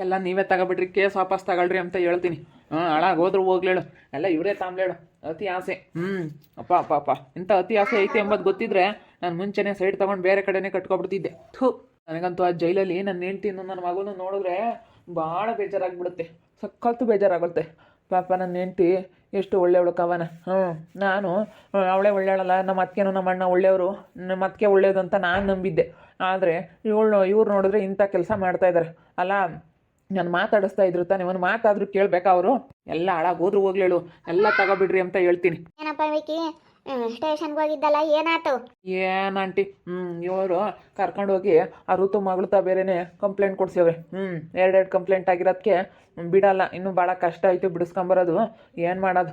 ಎಲ್ಲ ನೀವೇ ತಗೊಬಿಡ್ರಿ, ಕೇಸ್ ವಾಪಸ್ ತಗೊಳ್ರಿ ಅಂತ ಹೇಳ್ತೀನಿ. ಹಾಳಾಗೋದ್ರು ಹೋಗ್ಲೇಳು, ಎಲ್ಲ ಇವರೇ ತಾಂಬ್ಲೇಳು. ಅತಿ ಆಸೆ. ಅಪ್ಪ ಅಪ್ಪ ಅಪ್ಪ, ಇಂಥ ಅತಿ ಆಸೆ ಐತೆ ಎಂಬುದು ಗೊತ್ತಿದ್ರೆ ನಾನು ಮುಂಚೆನೇ ಸೈಡ್ ತೊಗೊಂಡು ಬೇರೆ ಕಡೆನೇ ಕಟ್ಕೊಬಿಡ್ತಿದ್ದೆ. ಥೂ, ನನಗಂತೂ ಆ ಜೈಲಲ್ಲಿ ನನ್ನ ಹೆಂಡ್ತಿನೂ ನನ್ನ ಮಗನೂ ನೋಡಿದ್ರೆ ಭಾಳ ಬೇಜಾರಾಗ್ಬಿಡುತ್ತೆ, ಸಕ್ಕತ್ತು ಬೇಜಾರಾಗುತ್ತೆ. ಪಾಪ ನನ್ನ ಹೆಂಡ್ತಿ ಎಷ್ಟು ಒಳ್ಳೆಯವಳು ಕವನ. ನಾನು ಅವಳೇ ಒಳ್ಳೆಯವಳಲ್ಲ, ನಮ್ಮ ಅತ್ತಿಗೆನೂ ನಮ್ಮ ಅಣ್ಣ ಒಳ್ಳೆಯವರು, ನಮ್ಮ ಅತ್ತಿಗೆ ಒಳ್ಳೆಯದು ಅಂತ ನಾನು ನಂಬಿದ್ದೆ. ಆದರೆ ಇವ್ರು ನೋಡಿದ್ರೆ ಇಂಥ ಕೆಲಸ ಮಾಡ್ತಾಯಿದ್ದಾರೆ ಅಲ್ಲ. ನಾನು ಮಾತಾಡಿಸ್ತಾ ಇದ್ರು ತಾನೆ, ಒಂದು ಮಾತಾದರೂ ಕೇಳಬೇಕಾ ಅವರು? ಎಲ್ಲ ಹಾಳಾಗೋದ್ರು ಹೋಗ್ಲೇಳು, ಎಲ್ಲ ತಗೋಬಿಡ್ರಿ ಅಂತ ಹೇಳ್ತೀನಿ. ಏನಪ್ಪ ವಿಕಿ, ಸ್ಟೇಷನ್ಗೆ ಹೋಗಿದ್ದಲ್ಲ, ಏನಾಯ್ತು? ಆಂಟಿ, ಇವರು ಕರ್ಕೊಂಡೋಗಿ ಆ ಋತು ಮಗಳ್ತಾ ಬೇರೆನೆ ಕಂಪ್ಲೇಂಟ್ ಕೊಡ್ಸವ್ರೆ. ಎರಡೆರಡು ಕಂಪ್ಲೇಂಟ್ ಆಗಿರೋದಕ್ಕೆ ಬಿಡಲ್ಲ, ಇನ್ನೂ ಭಾಳ ಕಷ್ಟ ಆಯಿತು ಬಿಡಿಸ್ಕೊಂಬರೋದು. ಏನು ಮಾಡೋದು?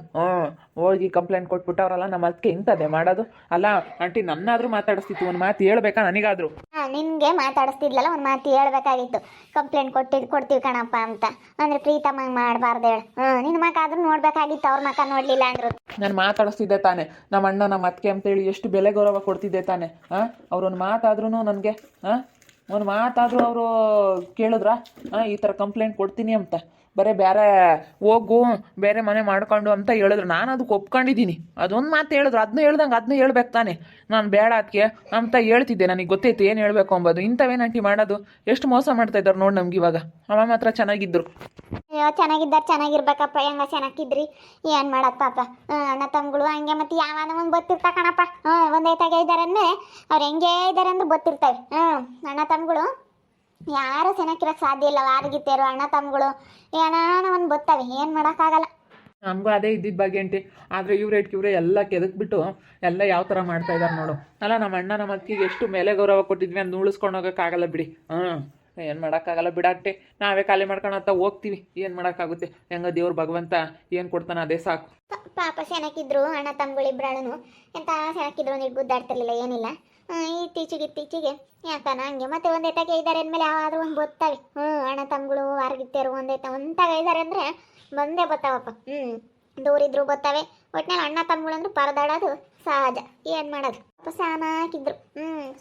ಹೋಗಿ ಕಂಪ್ಲೇಂಟ್ ಕೊಟ್ಬಿಟ್ಟವ್ರಲ್ಲ, ನಮ್ಮ ಅದಕ್ಕೆ ಇಂಥದ್ದೇ ಮಾಡೋದು ಅಲ್ಲ. ಆಂಟಿ, ನನ್ನಾದರೂ ಮಾತಾಡಿಸ್ತಿತ್ತು, ಒಂದು ಮಾತು ಹೇಳ್ಬೇಕಾ ನನಗಾದರೂ? ನಿನಗೆ ಮಾತಾಡಿಸ್ತಿದ್ಲಲ್ಲ, ಒಂದು ಮಾತು ಹೇಳ್ಬೇಕಾಗಿತ್ತು. ಕಂಪ್ಲೇಂಟ್ ಕೊಡ್ತೀವಿ ಕಣಪ್ಪ ಅಂತ ಅಂದರೆ ಪ್ರೀತಮ್ಮ ಮಾಡಬಾರ್ದು ಹೇಳು. ನಿನ್ನ ಮಕ್ಕ ಆದ್ರೂ ನೋಡ್ಬೇಕಾಗಿತ್ತು, ಅವ್ರ ಮಕ್ಕ ನೋಡಲಿಲ್ಲ ಅಂದರು. ನಾನು ಮಾತಾಡಿಸ್ತಿದ್ದೆ ತಾನೆ, ನಮ್ಮ ಅಣ್ಣ ನಮ್ಮ ಅತ್ತಿಗೆ ಅಂತೇಳಿ ಎಷ್ಟು ಬೆಲೆ ಗೌರವ ಕೊಡ್ತಿದ್ದೆ ತಾನೆ. ಅವ್ರೊಂದು ಮಾತಾದ್ರೂ ನನಗೆ ಒಂದು ಮಾತಾದರೂ ಅವರು ಕೇಳಿದ್ರಾ ಈ ಥರ ಕಂಪ್ಲೇಂಟ್ ಕೊಡ್ತೀನಿ ಅಂತ? ಬರೀ ಬೇರೆ ಹೋಗು ಬೇರೆ ಮನೆ ಮಾಡ್ಕೊಂಡು ಅಂತ ಹೇಳಿದ್ರು. ನಾನು ಅದಕ್ಕೆ ಒಪ್ಕೊಂಡಿದ್ದೀನಿ. ಅದೊಂದು ಮಾತು ಹೇಳಿದ್ರು, ಅದನ್ನ ಹೇಳ್ದಂಗೆ ಅದನ್ನ ಹೇಳ್ಬೇಕು ತಾನೆ. ನಾನು ಬೇಡ ಅದಕ್ಕೆ ಅಂತ ಹೇಳ್ತಿದ್ದೆ, ನನಗೆ ಗೊತ್ತೈತೆ ಏನು ಹೇಳಬೇಕು ಅಂಬೋದು. ಇಂಥವೇನಾಂಟಿ ಮಾಡೋದು? ಎಷ್ಟು ಮೋಸ ಮಾಡ್ತಾಯಿದ್ದಾರೆ ನೋಡಿ ನಮ್ಗೆ ಇವಾಗ. ಅವ ಮಾತ್ರ ಚೆನ್ನಾಗಿದ್ದರು. ಅಯ್ಯೋ, ಚೆನ್ನಾಗಿದ್ದಾರೆ, ಚೆನ್ನಾಗಿರ್ಬೇಕಪ್ಪ. ಹೆಂಗ ಚೆನ್ನಾಗಿದ್ರಿ? ಏನು ಮಾಡೋದು ಪಾಪ, ಅಣ್ಣ ತಮ್ಮಗಳು ಹಂಗೆ. ಮತ್ತು ಯಾವಾಗ ಒಂದು ಗೊತ್ತಿರ್ತಾ ಕಣಪ್ಪ. ಒಂದೇ ತಗ ಇದ್ದಾರೆ ಅಂದಮೇಲೆ ಅವ್ರು ಹೆಂಗೆ ಇದ್ದಾರೆ ಅಂದ್ರೆ ಗೊತ್ತಿರ್ತವೆ. ಅಣ್ಣ ತಮ್ಮಗಳು ಯಾರು ಚೆನ್ನಾಗಿರೋಕ್ಕೆ ಸಾಧ್ಯ ಇಲ್ಲ. ವಾರಗಿತ್ತೇರು ಅಣ್ಣ ತಮ್ಮಗಳು ಏನಾನ ಒಂದು ಗೊತ್ತವೆ, ಏನು ಮಾಡೋಕ್ಕಾಗಲ್ಲ. ನಮಗೂ ಅದೇ ಇದ್ದಿದ್ದ ಬಗ್ಗೆ ಆಂಟಿ. ಆದರೆ ಇವರೇ ಎಲ್ಲ ಕೆದಕ್ಬಿಟ್ಟು ಎಲ್ಲ ಯಾವ ಥರ ಮಾಡ್ತಾ ಇದ್ದಾರೆ ನೋಡು. ಅಲ್ಲ, ನಮ್ಮ ಅಣ್ಣ ನಮ್ಮ ಅತ್ತಿಗೆ ಎಷ್ಟು ಮೇಲೆ ಗೌರವ ಕೊಟ್ಟಿದ್ವಿ ಅಂತ ಉಳಿಸ್ಕೊಂಡು ಹೋಗೋಕ್ಕಾಗಲ್ಲ ಬಿಡಿ. ಏನು ಮಾಡೋಕ್ಕಾಗಲ್ಲ ಬಿಡಾಟೆ. ನಾವೇ ಖಾಲಿ ಮಾಡ್ಕೊಳತ್ತ ಹೋಗ್ತೀವಿ. ಏನು ಮಾಡೋಕ್ಕಾಗುತ್ತೆ? ಹೆಂಗ ದೇವ್ರ ಭಗವಂತ ಏನು ಕೊಡ್ತಾನೆ ಅದೇ ಸಾಕು. ಪಾಪ ಸೆನಕಿದ್ರು ಅಣ್ಣ ತಮ್ಮಗಳಿಬ್ರಾಳನು. ಎಂತ ಸೆನಕಿದ್ರು, ನೀವು ಗುದ್ದಾಡ್ತಿರ್ಲಿಲ್ಲ, ಏನಿಲ್ಲ. ಇತ್ತೀಚೆಗೆ ಯಾಕನ ಹಂಗೆ ಮತ್ತೆ ಒಂದೇ ತಗೆ ಇದ್ದಾರೆ ಅಂದಮೇಲೆ ಯಾವಾದರೂ ಒಂದು ಗೊತ್ತಾವೆ. ಅಣ್ಣ ತಮ್ಮಗಳು ವಾರಗಿತ್ತೇರು ಒಂದಾಗ ಇದ್ದಾರೆ ಅಂದರೆ ಬಂದೇ ಗೊತ್ತಾವಪ್ಪ. ದೂರಿದ್ರು ಗೊತ್ತಾವೆ. ಒಟ್ಟಿನಲ್ಲಿ ಅಣ್ಣ ತಮ್ಮಗಳು ಅಂದ್ರೆ ಪರದಾಡೋದು ಸಹಜ. ಏನು ಮಾಡೋದು? ಪಾಪ ಸಾನಾಕಿದ್ರು.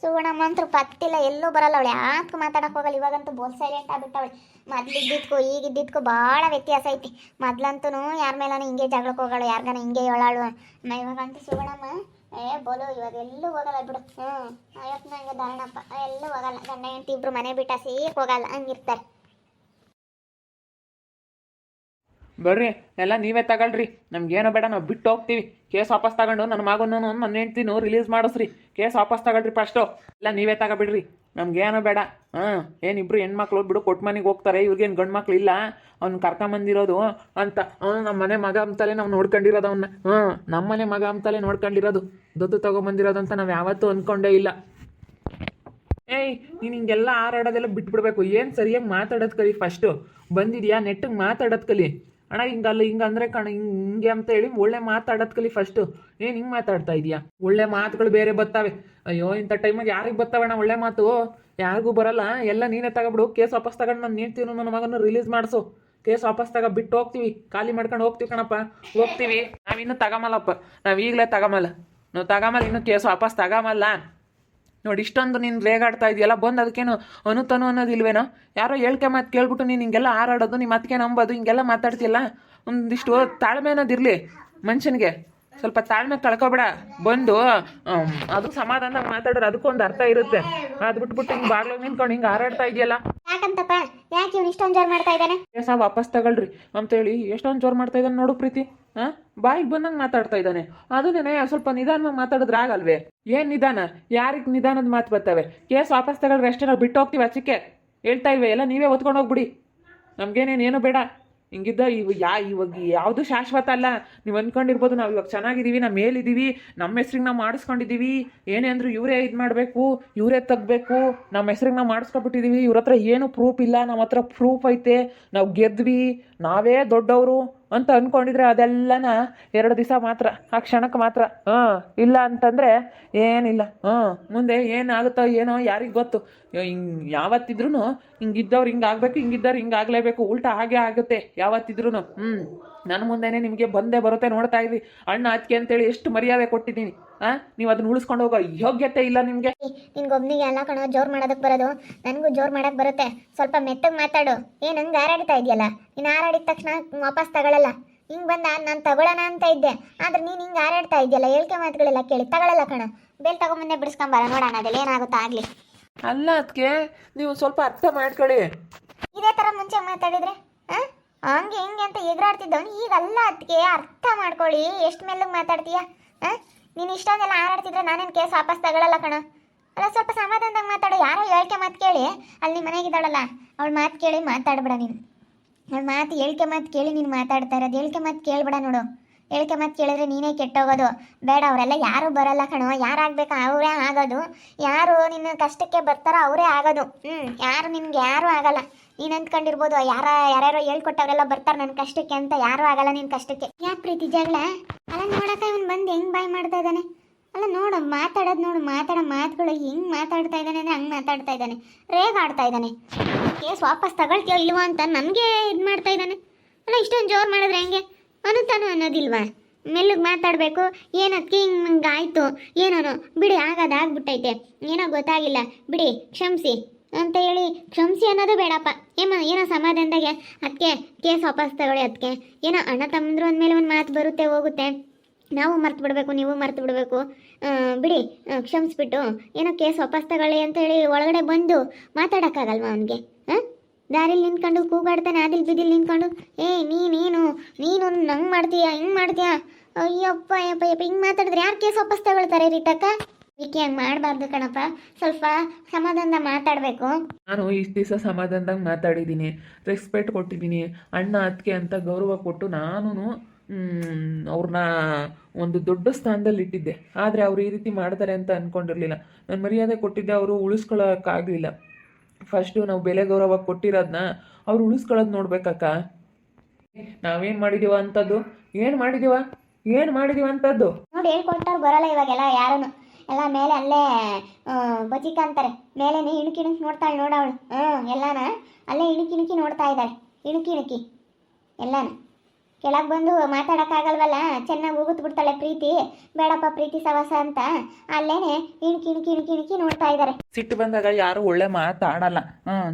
ಸುಗುಣಮ್ಮ ಅಂತೂ ಪತ್ತಿಲ್ಲ, ಎಲ್ಲೂ ಬರಲ್ಲ ಅವಳು, ಯಾಕೆ ಮಾತಾಡೋಕೆ ಹೋಗಲ್ಲ. ಇವಾಗಂತೂ ಬೋಲ್ ಸೈಲೆಂಟ್ ಆಗ್ಬಿಟ್ಟವಳೆ. ಮೊದ್ಲಿದ್ದಿದ್ಕು ಈಗಿದ್ದಿದ್ಕು ಭಾಳ ವ್ಯತ್ಯಾಸ ಐತಿ. ಮೊದ್ಲಂತೂ ಯಾರ ಮೇಲಾನು ಹಿಂಗೆ ಜಗಳಕ್ಕೆ ಹೋಗೋಳು, ಯಾರಿಗಾನ ಹಿಂಗೆ ಹೇಳಾಳು. ಇವಾಗಂತೂ ಸುಗುಣಮ್ಮ ಬೋಲು ಇವಾಗ ಎಲ್ಲೂ ಹೋಗಲ್ಲ ಬಿಡು. ಅಯ್ಯಪ್ಪ ನಂಗೆ ದಾರಣಪ್ಪ ಎಲ್ಲೂ ಹೋಗಲ್ಲ. ಗಂಡ ಹೆಂಡತಿ ಇಬ್ರು ಮನೆ ಬಿಟ್ಟ ಸೇಕ್ ಹೋಗಲ್ಲ, ಹಂಗಿರ್ತಾರೆ. ಬರ್ರಿ, ಎಲ್ಲ ನೀವೇ ತಗೊಳ್ರಿ, ನಮ್ಗೇನೋ ಬೇಡ, ನಾವು ಬಿಟ್ಟು ಹೋಗ್ತೀವಿ. ಕೇಸ್ ವಾಪಸ್ ತಗೊಂಡು ನನ್ನ ಮಗನೂ ನನ್ನ ಹೆಂಡ್ತಿನೂ ರಿಲೀಸ್ ಮಾಡಿಸ್ರಿ. ಕೇಸ್ ವಾಪಸ್ ತಗೊಳ್ರಿ ಫಸ್ಟು. ಎಲ್ಲ ನೀವೇ ತಗೊಬಿಡ್ರಿ, ನಮ್ಗೇನೋ ಬೇಡ. ಏನಿಬ್ರು ಹೆಣ್ಮಕ್ಳು ಬಿಡು ಕೊಟ್ಟು ಮನೆಗೆ ಹೋಗ್ತಾರೆ. ಇವ್ರಿಗೇನು ಗಂಡು ಮಕ್ಳು ಇಲ್ಲ, ಅವ್ನು ಕರ್ಕೊಂಬಂದಿರೋದು ಅಂತ. ಅವನು ನಮ್ಮ ಮನೆ ಮಗ ಅಂತಲೇ ನಾವು ನೋಡ್ಕೊಂಡಿರೋದು ಅವನ್ನ. ನಮ್ಮ ಮನೆ ಮಗ ಅಂತಲೇ ನೋಡ್ಕೊಂಡಿರೋದು, ದೊಡ್ಡ ತೊಗೊಂಬಂದಿರೋದು ಅಂತ ನಾವು ಯಾವತ್ತೂ ಅಂದ್ಕೊಂಡೇ ಇಲ್ಲ. ನೀನು ಹಿಂಗೆಲ್ಲ ಹಾರಾಡೋದೆಲ್ಲ ಬಿಟ್ಬಿಡ್ಬೇಕು. ಏನು ಸರಿಯಾಗಿ ಮಾತಾಡೋದು ಕಲಿ ಫಸ್ಟು. ಬಂದಿದ್ಯಾ ನೆಟ್ಟಿಗೆ ಮಾತಾಡೋದು ಕಲಿ. ಅಣ್ಣ ಹಿಂಗಲ್ಲ, ಹಿಂಗಂದ್ರೆ ಕಣ ಹಿಂಗೆ ಅಂತ ಹೇಳಿ ಒಳ್ಳೆ ಮಾತಾಡೋದು ಕಲಿ ಫಸ್ಟು. ಏನು ಹಿಂಗೆ ಮಾತಾಡ್ತಾ ಇದೀಯಾ? ಒಳ್ಳೆ ಮಾತುಗಳು ಬೇರೆ ಬರ್ತವೆ. ಅಯ್ಯೋ, ಇಂಥ ಟೈಮಾಗ ಯಾರಿಗೆ ಬರ್ತವಣ್ಣ ಒಳ್ಳೆ ಮಾತು? ಯಾರಿಗೂ ಬರಲ್ಲ. ಎಲ್ಲ ನೀನೇ ತಗೊಬಿಡು. ಕೇಸ್ ವಾಪಸ್ ತಗೊಂಡು ನಾನು ನೀಡ್ತೀವಿ, ನನ್ನ ಮಗನ ರಿಲೀಸ್ ಮಾಡಿಸು. ಕೇಸ್ ವಾಪಸ್ ಬಿಟ್ಟು ಹೋಗ್ತೀವಿ, ಖಾಲಿ ಮಾಡ್ಕೊಂಡು ಹೋಗ್ತೀವಿ ಕಣಪ್ಪ, ಹೋಗ್ತೀವಿ. ನಾವಿನ್ನೂ ತಗೊಂಬಲ್ಲಪ್ಪ, ನಾವು ಈಗಲೇ ತಗೊಂಬಲ್ಲ. ನಾವು ತಗೊಂಬಲ್ಲ, ಇನ್ನೂ ಕೇಸ್ ವಾಪಸ್ ತಗೊಂಬಲ್ಲ. ನೋಡಿ, ಇಷ್ಟೊಂದು ನೀನು ರೇಗಾಡ್ತಾ ಇದೆಯಲ್ಲ, ಬಂದು ಅದಕ್ಕೇನು ಅನುತನು ಅನ್ನೋದಿಲ್ವೇನೋ? ಯಾರೋ ಹೇಳ್ಕೆ ಮಾತು ಕೇಳ್ಬಿಟ್ಟು ನೀನು ಹಿಂಗೆಲ್ಲ ಹಾರಾಡೋದು, ನಿಮ್ಮ ಅದಕ್ಕೆ ನಂಬೋದು, ಹಿಂಗೆಲ್ಲ ಮಾತಾಡ್ತಿಯಲ್ಲ. ಒಂದಿಷ್ಟು ತಾಳ್ಮೆ ಅನ್ನೋದಿರಲಿ ಮನುಷ್ಯನಿಗೆ. ಸ್ವಲ್ಪ ತಾಳ್ಮೆ ಕಳ್ಕೊಬೇಡ. ಬಂದು ಅದು ಸಮಾಧಾನ ಮಾತಾಡೋರು, ಅದಕ್ಕೊಂದು ಅರ್ಥ ಇರುತ್ತೆ. ಅದು ಬಿಟ್ಬಿಟ್ಟು ಹಿಂಗೆ ಬಾಗ್ಲಾಗ ನಿಂತ್ಕೊಂಡು ಹಿಂಗೆ ಹಾರಾಡ್ತಾ ಇದೆಯಲ್ಲ. ಯಾಕಂತಪ್ಪ, ಯಾಕೆ ಇವ್ನು ಇಷ್ಟೊಂದು ಜೋರು ಮಾಡ್ತಾ ಇದ್ದಾನೆ? ಕೇಸ ವಾಪಸ್ ತಗೊಳ್ರಿ ಅಂತೇಳಿ ಎಷ್ಟೊಂದು ಜೋರು ಮಾಡ್ತಾ ಇದ್ದಾನೆ ನೋಡು ಪ್ರೀತಿ. ಬಾಯಿಗೆ ಬಂದಂಗೆ ಮಾತಾಡ್ತಾ ಇದ್ದಾನೆ. ಅದನ್ನೇ ಸ್ವಲ್ಪ ನಿಧಾನವಾಗಿ ಮಾತಾಡಿದ್ರೆ ಆಗಲ್ವೇ? ಏನು ನಿಧಾನ? ಯಾರಿಗೆ ನಿಧಾನದ ಮಾತು ಬರ್ತವೆ? ಕೇಸ್ ವಾಪಸ್ ತಗೊಳ್ರಿ ಅಷ್ಟೇ, ನಾವು ಬಿಟ್ಟು ಹೋಗ್ತೀವಿ. ಆಚೆಗೆ ಹೇಳ್ತಾ ಇಲ್ವೇ? ಎಲ್ಲ ನೀವೇ ಹೊತ್ಕೊಂಡು ಹೋಗ್ಬಿಡಿ, ನಮಗೇನೇನು ಬೇಡ. ಹಿಂಗಿದ್ದ ಇವಾಗ ಯಾವುದು ಶಾಶ್ವತ ಅಲ್ಲ. ನೀವು ಅಂದ್ಕೊಂಡಿರ್ಬೋದು ನಾವು ಇವಾಗ ಚೆನ್ನಾಗಿದ್ದೀವಿ, ನಮ್ಮ ಮೇಲಿದ್ದೀವಿ, ನಮ್ಮ ಹೆಸ್ರಿಗೆ ನಾವು ಮಾಡಿಸ್ಕೊಂಡಿದ್ದೀವಿ. ಏನೇ ಅಂದರೂ ಇವರೇ ಇದು ಮಾಡಬೇಕು, ಇವರೇ ತೆಗಬೇಕು. ನಮ್ಮ ಹೆಸ್ರಿಗೆ ನಾವು ಮಾಡಿಸ್ಕೊಬಿಟ್ಟಿದ್ದೀವಿ. ಇವ್ರ ಹತ್ರ ಏನು ಪ್ರೂಫ್ ಇಲ್ಲ, ನಮ್ಮ ಹತ್ರ ಪ್ರೂಫ್ ಐತೆ, ನಾವು ಗೆದ್ವಿ, ನಾವೇ ದೊಡ್ಡವರು ಅಂತ ಅಂದ್ಕೊಂಡಿದ್ರೆ ಅದೆಲ್ಲನ 2 ದಿವಸ ಮಾತ್ರ, ಆ ಕ್ಷಣಕ್ಕೆ ಮಾತ್ರ. ಇಲ್ಲ ಅಂತಂದರೆ ಏನಿಲ್ಲ. ಮುಂದೆ ಏನಾಗುತ್ತೋ ಏನೋ ಯಾರಿಗೆ ಗೊತ್ತು. ಹಿಂಗೆ ಯಾವತ್ತಿದ್ರೂ ಹಿಂಗಿದ್ದವ್ರು ಹಿಂಗೆ ಆಗಬೇಕು, ಹಿಂಗಿದ್ದವ್ರು ಹಿಂಗೆ ಆಗಲೇಬೇಕು. ಉಲ್ಟಾ ಹಾಗೆ ಆಗುತ್ತೆ ಯಾವತ್ತಿದ್ರೂ. ನನ್ನ ಮುಂದೆನೇ ನಿಮಗೆ ಬಂದೇ ಬರುತ್ತೆ, ನೋಡ್ತಾ ಇದ್ವಿ. ಅಣ್ಣ ಅದಕ್ಕೆ ಅಂತೇಳಿ ಎಷ್ಟು ಮರ್ಯಾದೆ ಕೊಟ್ಟಿದ್ದೀನಿ. ನೀವು ಅದನ್ನ ಉಳಿಸ್ಕೊಂಡು ಹೋಗೋ ಯೋಗ್ಯತೆ ಇಲ್ಲ ನಿಮಗೆ. ನಿನ್ಗೊಬ್ನಿಗೆ ಎಲ್ಲ ಕಣೋ ಜೋರು ಮಾಡೋದಕ್ಕೆ ಬರೋದು, ನನಗೂ ಜೋರು ಮಾಡೋಕ್ಕೆ ಬರುತ್ತೆ. ಸ್ವಲ್ಪ ಮೆತ್ತಗೆ ಮಾತಾಡು. ಏನು ಹಂಗೆ ಹಾರಾಡ್ತಾ ಇದೆಯಲ್ಲ, ನೀನು ಹಾರಾಡಿದ ತಕ್ಷಣ ವಾಪಸ್ ತಗೊಳ್ಳಲ್ಲ. ಹಿಂಗೆ ಬಂದ ನಾನು ತಗೊಳ್ಳೋಣ ಅಂತ ಇದ್ದೆ, ಆದ್ರೆ ನೀನು ಹಿಂಗೆ ಹಾರಾಡ್ತಾ ಇದೆಯಲ್ಲ, ಹೇಳ್ಕೆ ಮಾತುಗಳೆಲ್ಲ ಕೇಳಿ ತಗೊಳ್ಳಲ್ಲ ಕಣ. ಬೇಲ್ ತಗೊಂಬಂದೆ ಬಿಡಿಸ್ಕೊಂಬಾರ, ನೋಡೋಣ ಅದೆಲ್ಲ ಏನಾಗುತ್ತಾ ಆಗಲಿ. ಅಲ್ಲ ಅದಕ್ಕೆ ನೀವು ಸ್ವಲ್ಪ ಅರ್ಥ ಮಾಡ್ಕೊಳ್ಳಿ. ಇದೇ ಥರ ಮುಂಚೆ ಮಾತಾಡಿದ್ರೆ ಹಂಗೆ ಹಿಂಗೆ ಅಂತ ಎದುರಾಡ್ತಿದ್ದವನು ಈಗ ಅಲ್ಲ. ಅದಕ್ಕೆ ಅರ್ಥ ಮಾಡ್ಕೊಳ್ಳಿ. ಎಷ್ಟು ಮೆಲ್ಲಗೆ ಮಾತಾಡ್ತೀಯ? ನೀನು ಇಷ್ಟೊಂದೆಲ್ಲ ಹಾರಾಡ್ತಿದ್ರೆ ನಾನೇನು ಕೇಸ್ ವಾಪಸ್ ತಗೊಳ್ಳಲ್ಲ ಕಣ. ಅಲ್ಲ ಸ್ವಲ್ಪ ಸಮಾಧಾನದಾಗ ಮಾತಾಡು. ಯಾರೋ ಹೇಳ್ಕೆ ಮಾತು ಕೇಳಿ, ಅಲ್ಲಿ ನಿಮ್ಮ ಮನೆಗಿದ್ದಾಳಲ್ಲ ಅವಳು ಮಾತು ಕೇಳಿ ಮಾತಾಡ್ಬೇಡ ನೀನು. ಅವಳು ಮಾತು ಹೇಳ್ಕೆ ಮಾತು ಕೇಳಿ ನೀನು ಮಾತಾಡ್ತಾ ಇರೋದು. ಹೇಳ್ಕೆ ಮಾತು ಕೇಳ್ಬೇಡ ನೋಡು. ಹೇಳ್ಕೆ ಮಾತು ಕೇಳಿದ್ರೆ ನೀನೇ ಕೆಟ್ಟೋಗೋದು. ಬೇಡ, ಅವರೆಲ್ಲ ಯಾರೂ ಬರಲ್ಲ ಕಣೋ. ಯಾರಾಗಬೇಕು ಅವರೇ ಆಗೋದು. ಯಾರು ನಿನ್ನ ಕಷ್ಟಕ್ಕೆ ಬರ್ತಾರೋ ಅವರೇ ಆಗೋದು. ಯಾರು ನಿನ್ಗೆ ಯಾರೂ ಆಗಲ್ಲ. ನೀನು ಅಂದ್ಕೊಂಡಿರ್ಬೋದು ಯಾರ್ಯಾರೋ ಹೇಳ್ಕೊಟ್ಟವರೆಲ್ಲ ಬರ್ತಾರೆ ನನ್ನ ಕಷ್ಟಕ್ಕೆ ಅಂತ. ಯಾರೂ ಆಗಲ್ಲ ನಿನ್ನ ಕಷ್ಟಕ್ಕೆ. ಯಾಕೆ ಪ್ರೀತಿ ಜಗಳ? ಅಲ್ಲ ನೋಡಕ್ಕ, ಇವನು ಬಂದು ಹೆಂಗೆ ಬಾಯ್ ಮಾಡ್ತಾ ಇದ್ದಾನೆ. ಅಲ್ಲ ನೋಡು, ಮಾತಾಡೋದು ನೋಡು, ಮಾತಾಡೋ ಮಾತುಗಳು ಹೆಂಗೆ ಮಾತಾಡ್ತಾ ಇದ್ದಾನೆ ಅಂದರೆ ಹಂಗೆ ಮಾತಾಡ್ತಾ ಇದ್ದಾನೆ. ರೇಗಾಡ್ತಾ ಇದ್ದಾನೆ. ಕೇಸ್ ವಾಪಸ್ ತಗೊಳ್ತೀಯೋ ಇಲ್ವೋ ಅಂತ ನಮಗೆ ಇದು ಮಾಡ್ತಾ ಇದ್ದಾನೆ. ಅಲ್ಲ ಇಷ್ಟೊಂದು ಜೋರು ಮಾಡಿದ್ರೆ ಹೆಂಗೆ? ಅನ್ನುತ್ತಾನು ಅನ್ನೋದಿಲ್ವಾ? ಮೆಲ್ಲಗೆ ಮಾತಾಡಬೇಕು. ಏನದಕ್ಕೆ ಹಿಂಗೆ ಆಯಿತು ಏನೋ ಬಿಡಿ, ಆಗ್ಬಿಟ್ಟೈತೆ, ಏನೋ ಗೊತ್ತಾಗಿಲ್ಲ ಬಿಡಿ, ಕ್ಷಮಿಸಿ ಅಂತ ಹೇಳಿ ಕ್ಷಮಿಸಿ ಅನ್ನೋದು ಬೇಡಪ್ಪ. ಏನೋ ಸಮಾಧಾನದಾಗೆ ಅದಕ್ಕೆ ಕೇಸ್ ವಾಪಸ್ ತಗೊಳ್ಳಿ. ಅದಕ್ಕೆ ಏನೋ ಅಣ್ಣ ತಮ್ಮಂದ್ರು ಅಂದಮೇಲೆ ಒಂದು ಮಾತು ಬರುತ್ತೆ ಹೋಗುತ್ತೆ. ನಾವು ಮರ್ತು ಬಿಡಬೇಕು, ನೀವು ಮರ್ತು ಬಿಡಬೇಕು. ಬಿಡಿ, ಕ್ಷಮಿಸ್ಬಿಟ್ಟು ಏನೋ ಕೇಸ್ ವಾಪಸ್ ತಗೊಳ್ಳಿ ಅಂತ ಹೇಳಿ ಒಳಗಡೆ ಬಂದು ಮಾತಾಡೋಕ್ಕಾಗಲ್ವ ಅವನಿಗೆ? ದಾರಿಲಿ ನಿಂತ್ಕೊಂಡು ಕೂಗಾಡ್ತಾನೆ, ಆದಿಲ್ ಬಿದಿಲ್ ನಿಂತ್ಕೊಂಡು ನೀನು ನಂಗೆ ಮಾಡ್ತೀಯಾ, ಹಿಂಗೆ ಮಾಡ್ತೀಯಾ, ಅಯ್ಯಪ್ಪ ಯಪ್ಪ ಯಪ್ಪ ಹಿಂಗೆ ಮಾತಾಡಿದ್ರೆ ಯಾರು ಕೇಸ್ ವಾಪಸ್ ತಗೊಳ್ತಾರೆ ರೀತಕ್ಕ? ವಿಕಿ ಹಂಗೆ ಮಾಡಬಾರ್ದು ಕಣಪ್ಪ. ಸ್ವಲ್ಪ ಸಮಾಧಾನದ ಮಾತಾಡಬೇಕು. ನಾನು ಇಷ್ಟು ದಿವಸ ಸಮಾಧಾನದಾಗ ಮಾತಾಡಿದ್ದೀನಿ, ರೆಸ್ಪೆಕ್ಟ್ ಕೊಟ್ಟಿದ್ದೀನಿ. ಅಣ್ಣ ಅದಕ್ಕೆ ಅಂತ ಗೌರವ ಕೊಟ್ಟು ನಾನು ಅವ್ರನ್ನ ಒಂದು ದೊಡ್ಡ ಸ್ಥಾನದಲ್ಲಿ ಇಟ್ಟಿದ್ದೆ. ಆದರೆ ಅವ್ರು ಈ ರೀತಿ ಮಾಡ್ತಾರೆ ಅಂತ ಅಂದ್ಕೊಂಡಿರಲಿಲ್ಲ. ನಾನು ಮರ್ಯಾದೆ ಕೊಟ್ಟಿದ್ದೆ, ಅವರು ಉಳಿಸ್ಕೊಳ್ಳೋಕ್ಕಾಗಲಿಲ್ಲ. ಫಸ್ಟು ನಾವು ಬೆಲೆ ಗೌರವ ಕೊಟ್ಟಿರೋದನ್ನ ಅವ್ರು ಉಳಿಸ್ಕೊಳ್ಳೋದು ನೋಡ್ಬೇಕಕ್ಕ. ನಾವೇನು ಮಾಡಿದೀವ ಅಂಥದ್ದು? ಏನು ಮಾಡಿದೀವ ಅಂಥದ್ದು? ನೋಡಿ, ಹೇಳ್ಕೊಟ್ಟವ್ರು ಬರಲ್ಲ ಇವಾಗೆಲ್ಲ ಯಾರೂ. ಎಲ್ಲ ಮೇಲೆ ಅಲ್ಲೇ ಬಜಿಕ ಅಂತಾರೆ, ಮೇಲೆ ಇಣುಕಿ ನೋಡ್ತಾಳೆ ನೋಡವಳು. ಎಲ್ಲಾನ ಅಲ್ಲೇ ಇಣುಕಿ ನೋಡ್ತಾ ಇದ್ದಾಳೆ. ಇಣುಕಿ ಎಲ್ಲಾನ ಕೆಳಗೆ ಬಂದು ಮಾತಾಡೋಕ್ಕಾಗಲ್ವಲ್ಲ, ಚೆನ್ನಾಗಿ ಹೋಗುತ್ತು ಬಿಡ್ತಾಳೆ ಪ್ರೀತಿ. ಬೇಡಪ್ಪ ಪ್ರೀತಿ ಸವಾಸ ಅಂತ ಅಲ್ಲೇನೆ ಇಣುಕಿ ನೋಡ್ತಾ ಇದ್ದಾರೆ. ಸಿಟ್ಟು ಬಂದಾಗ ಯಾರು ಒಳ್ಳೆ ಮಾತಾಡಲ್ಲ.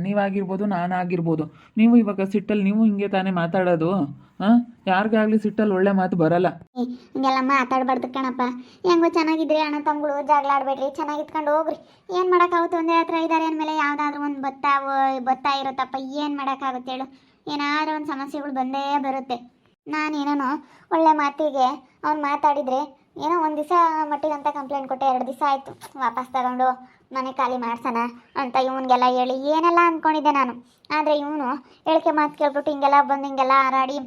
ನೀವಾಗಿರ್ಬೋದು, ನಾನಾಗಿರ್ಬೋದು. ನೀವು ಇವಾಗ ಸಿಟ್ಟಲ್ಲಿ ನೀವು ಹಿಂಗೆ ತಾನೇ ಮಾತಾಡೋದು. ಯಾರಿಗಾಗಲಿ ಸಿಟ್ಟಲ್ಲಿ ಒಳ್ಳೆ ಮಾತು ಬರಲ್ಲ. ಹಿಂಗೆಲ್ಲ ಮಾತಾಡಬಾರ್ದು ಕಣಪ್ಪ. ಹೆಂಗೋ ಚೆನ್ನಾಗಿದ್ರಿ ಅಣ್ಣ ತಮ್ಮಗಳು, ಜಗಳ ಆಡಬೇಡ್ರಿ, ಚೆನ್ನಾಗಿತ್ಕೊಂಡು ಹೋಗ್ರಿ. ಏನು ಮಾಡೋಕ್ಕಾಗುತ್ತೆ? ಒಂದೇ ಹತ್ರ ಇದ್ದಾರೆ ಅಂದಮೇಲೆ ಯಾವುದಾದ್ರೂ ಒಂದು ಬತ್ತಾ ಇರುತ್ತಪ್ಪ. ಏನು ಮಾಡೋಕ್ಕಾಗುತ್ತೆ ಹೇಳು? ಏನಾದರೂ ಒಂದು ಸಮಸ್ಯೆಗಳು ಬಂದೇ ಬರುತ್ತೆ. ನಾನೇನೋ ಒಳ್ಳೆ ಮಾತಿಗೆ ಅವ್ನು ಮಾತಾಡಿದರೆ ಏನೋ ಒಂದು ದಿವಸ ಮಟ್ಟಿಗಂತ ಕಂಪ್ಲೇಂಟ್ ಕೊಟ್ಟೆ, 2 ದಿವಸ ಆಯಿತು ವಾಪಸ್ ತಗೊಂಡು ಮನೆ ಖಾಲಿ ಮಾಡ್ಸೋಣ ಅಂತ ಇವನಿಗೆಲ್ಲ ಹೇಳಿ ಏನೆಲ್ಲ ಅಂದ್ಕೊಂಡಿದ್ದೆ ನಾನು. ಆದರೆ ಇವನು ಹೇಳಿಕೆ ಮಾತು ಕೇಳ್ಬಿಟ್ಟು ಹಿಂಗೆಲ್ಲ ಬಂದು ಹಿಂಗೆಲ್ಲ ಹಾರಾಡಿ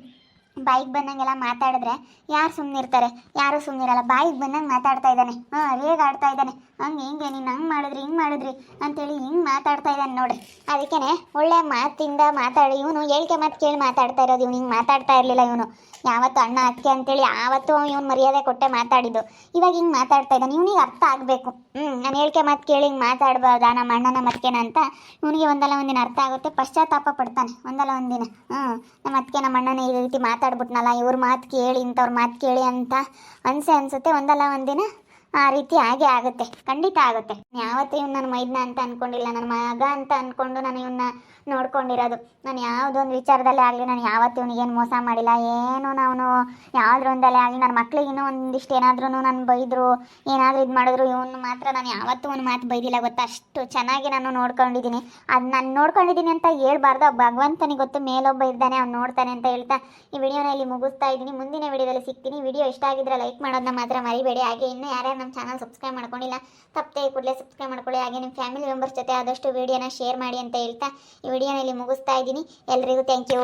ಬಾಯಿಗೆ ಬಂದಂಗೆಲ್ಲ ಮಾತಾಡಿದ್ರೆ ಯಾರು ಸುಮ್ಮನಿರ್ತಾರೆ? ಯಾರೂ ಸುಮ್ಮನಿರಲ್ಲ. ಬಾಯಿಗೆ ಬಂದಂಗೆ ಮಾತಾಡ್ತಾ ಇದ್ದಾನೆ. ರೇಗಾಡ್ತಾ ಇದ್ದಾನೆ. ಹಂಗೆ ಹಿಂಗೆ ನೀನು ಹಂಗೆ ಮಾಡಿದ್ರಿ ಅಂತೇಳಿ ಹಿಂಗೆ ಮಾತಾಡ್ತಾ ಇದ್ದಾನೆ ನೋಡ್ರಿ. ಅದಕ್ಕೇ ಒಳ್ಳೆ ಮಾತಿಂದ ಮಾತಾಡಿ ಇವನು ಹೇಳಿಕೆ ಮಾತು ಕೇಳಿ ಮಾತಾಡ್ತಾ ಇರೋದು. ಇವ್ನು ಹಿಂಗೆ ಮಾತಾಡ್ತಾ ಇರಲಿಲ್ಲ. ಇವನು ಯಾವತ್ತು ಅಣ್ಣ ಅಕ್ಕೆ ಅಂತೇಳಿ ಯಾವತ್ತೂ ಇವನು ಮರ್ಯಾದೆ ಕೊಟ್ಟೆ ಮಾತಾಡಿದ್ದು. ಇವಾಗ ಹಿಂಗೆ ಮಾತಾಡ್ತಾ ಇದ್ದಾನೆ. ಇವನಿಗೆ ಅರ್ಥ ಆಗಬೇಕು. ನಾನು ಹೇಳಿಕೆ ಮಾತು ಕೇಳಿ ಹಿಂಗೆ ಮಾತಾಡ್ಬೋದಾ ನಮ್ಮ ಅಣ್ಣನ ಮತ್ಕೆನ ಅಂತ ಇವನಿಗೆ ಒಂದಲ್ಲ ಒಂದಿನ ಅರ್ಥ ಆಗುತ್ತೆ. ಪಶ್ಚಾತ್ತಾಪ ಪಡ್ತಾನೆ ಒಂದಲ್ಲ ಒಂದಿನ. ನಮ್ಮ ಅತ್ತಿಗೆ ನಮ್ಮ ಅಣ್ಣನೇ ಈ ರೀತಿ ಮಾತಾಡ್ಬಿಟ್ನಲ್ಲ, ಇವ್ರ ಮಾತು ಕೇಳಿ ಇಂಥವ್ರ ಮಾತು ಕೇಳಿ ಅಂತ ಅನ್ಸುತ್ತೆ. ಒಂದಲ್ಲ ಒಂದಿನ ಆ ರೀತಿ ಹಾಗೆ ಆಗುತ್ತೆ, ಖಂಡಿತ ಆಗುತ್ತೆ. ಯಾವತ್ತೂ ಇವ್ನು ನನ್ನ ಮೈದ್ನ ಅಂತ ಅಂದ್ಕೊಂಡಿಲ್ಲ, ನನ್ನ ಮಗ ಅಂತ ಅಂದ್ಕೊಂಡು ನಾನು ಇವನ್ನ ನೋಡ್ಕೊಂಡಿರೋದು. ನಾನು ಯಾವುದೊಂದು ವಿಚಾರದಲ್ಲೇ ಆಗಲಿ ನಾನು ಯಾವತ್ತೂ ಇವನಿಗೇನು ಮೋಸ ಮಾಡಿಲ್ಲ. ಏನು ನಾನು ಯಾವುದ್ರೊಂದಲ್ಲೇ ಆಗಲಿ ನನ್ನ ಮಕ್ಳಿಗೆ ಇನ್ನೂ ಒಂದಿಷ್ಟು ಏನಾದ್ರೂ ನಾನು ಬೈದರು, ಏನಾದರೂ ಇದು ಮಾಡಿದ್ರು ಇವನು ಮಾತ್ರ ನಾನು ಯಾವತ್ತೂ ಒಂದು ಮಾತು ಬೈದಿಲ್ಲ ಗೊತ್ತಾ. ಅಷ್ಟು ಚೆನ್ನಾಗಿ ನಾನು ನೋಡ್ಕೊಂಡಿದ್ದೀನಿ. ಅದು ನಾನು ನೋಡ್ಕೊಂಡಿದ್ದೀನಿ ಅಂತ ಹೇಳ್ಬಾರ್ದು, ಭಗವಂತನಿಗೆ ಗೊತ್ತು. ಮೇಲೊಬ್ಬ ಇದ್ದಾನೆ, ಅವ್ನು ನೋಡ್ತಾನೆ ಅಂತ ಹೇಳ್ತಾ ಈ ವಿಡಿಯೋನ ಇಲ್ಲಿ ಮುಗಿಸ್ತಾ ಇದ್ದೀನಿ. ಮುಂದಿನ ವಿಡಿಯೋದಲ್ಲಿ ಸಿಗ್ತೀನಿ. ವಿಡಿಯೋ ಇಷ್ಟ ಆಗಿದ್ರೆ ಲೈಕ್ ಮಾಡೋದನ್ನ ಮಾತ್ರ ಮರಿಬೇಡಿ. ಹಾಗೆ ಇನ್ನೂ ಯಾರ್ಯಾರು ನಮ್ಮ ಚಾನಲ್ ಸಬ್ಸ್ಕ್ರೈಬ್ ಮಾಡ್ಕೊಂಡಿಲ್ಲ ತಪ್ಪದೆ ಕೂಡಲೇ ಸಬ್ಸ್ಕ್ರೈಬ್ ಮಾಡ್ಕೊಳ್ಳಿ. ಹಾಗೆ ನಿಮ್ಮ ಫ್ಯಾಮಿಲಿ ಮೆಂಬರ್ಸ್ ಜೊತೆ ಆದಷ್ಟು ವಿಡಿಯೋನ ಶೇರ್ ಮಾಡಿ ಅಂತ ಹೇಳ್ತಾ ಈ ವಿಡಿಯೋನ ಇಲ್ಲಿ ಮುಗಿಸ್ತಾ ಇದ್ದೀನಿ. ಎಲ್ರಿಗೂ ಥ್ಯಾಂಕ್ ಯು.